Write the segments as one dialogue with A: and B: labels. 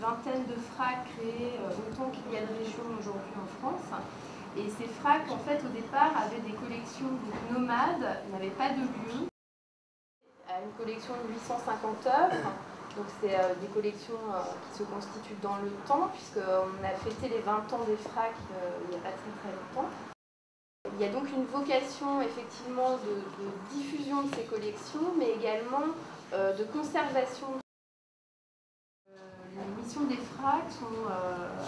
A: vingtaine de FRAC créés autant qu'il y a de régions aujourd'hui en France. Et ces FRAC, en fait, au départ, avaient des collections nomades, n'avaient pas de lieu. Une collection de 850 œuvres. Donc c'est des collections qui se constituent dans le temps, puisqu'on a fêté les 20 ans des FRAC il n'y a pas très longtemps. Il y a donc une vocation effectivement de diffusion de ces collections, mais également de conservation. Les missions des FRAC sont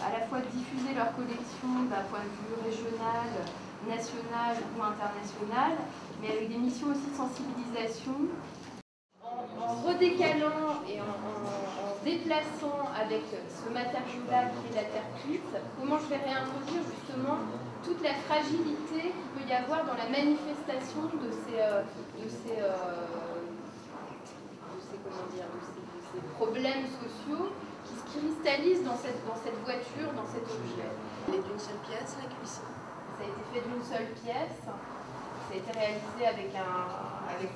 A: à la fois diffuser leurs collections d'un point de vue régional, national ou international, mais avec des missions aussi de sensibilisation. En redécalant et en déplaçant avec ce matériau-là qui est la terre cuite, comment je vais réintroduire justement toute la fragilité qu'il peut y avoir dans la manifestation de ces problèmes sociaux qui se cristallisent dans cette voiture, dans cet objet.
B: Elle est d'une seule pièce, la cuisson?
A: Ça a été fait d'une seule pièce. Ça a été réalisé avec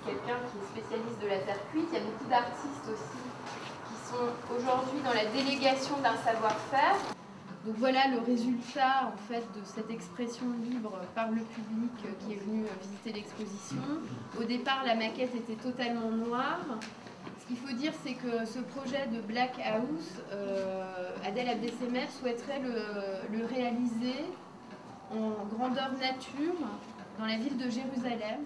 A: quelqu'un qui est spécialiste de la terre cuite. Il y a beaucoup d'artistes aussi qui sont aujourd'hui dans la délégation d'un savoir-faire. Donc voilà le résultat en fait de cette expression libre par le public qui est venu visiter l'exposition. Au départ, la maquette était totalement noire. Ce qu'il faut dire, c'est que ce projet de Black House, Adel Abdessemer souhaiterait le réaliser en grandeur nature dans la ville de Jérusalem.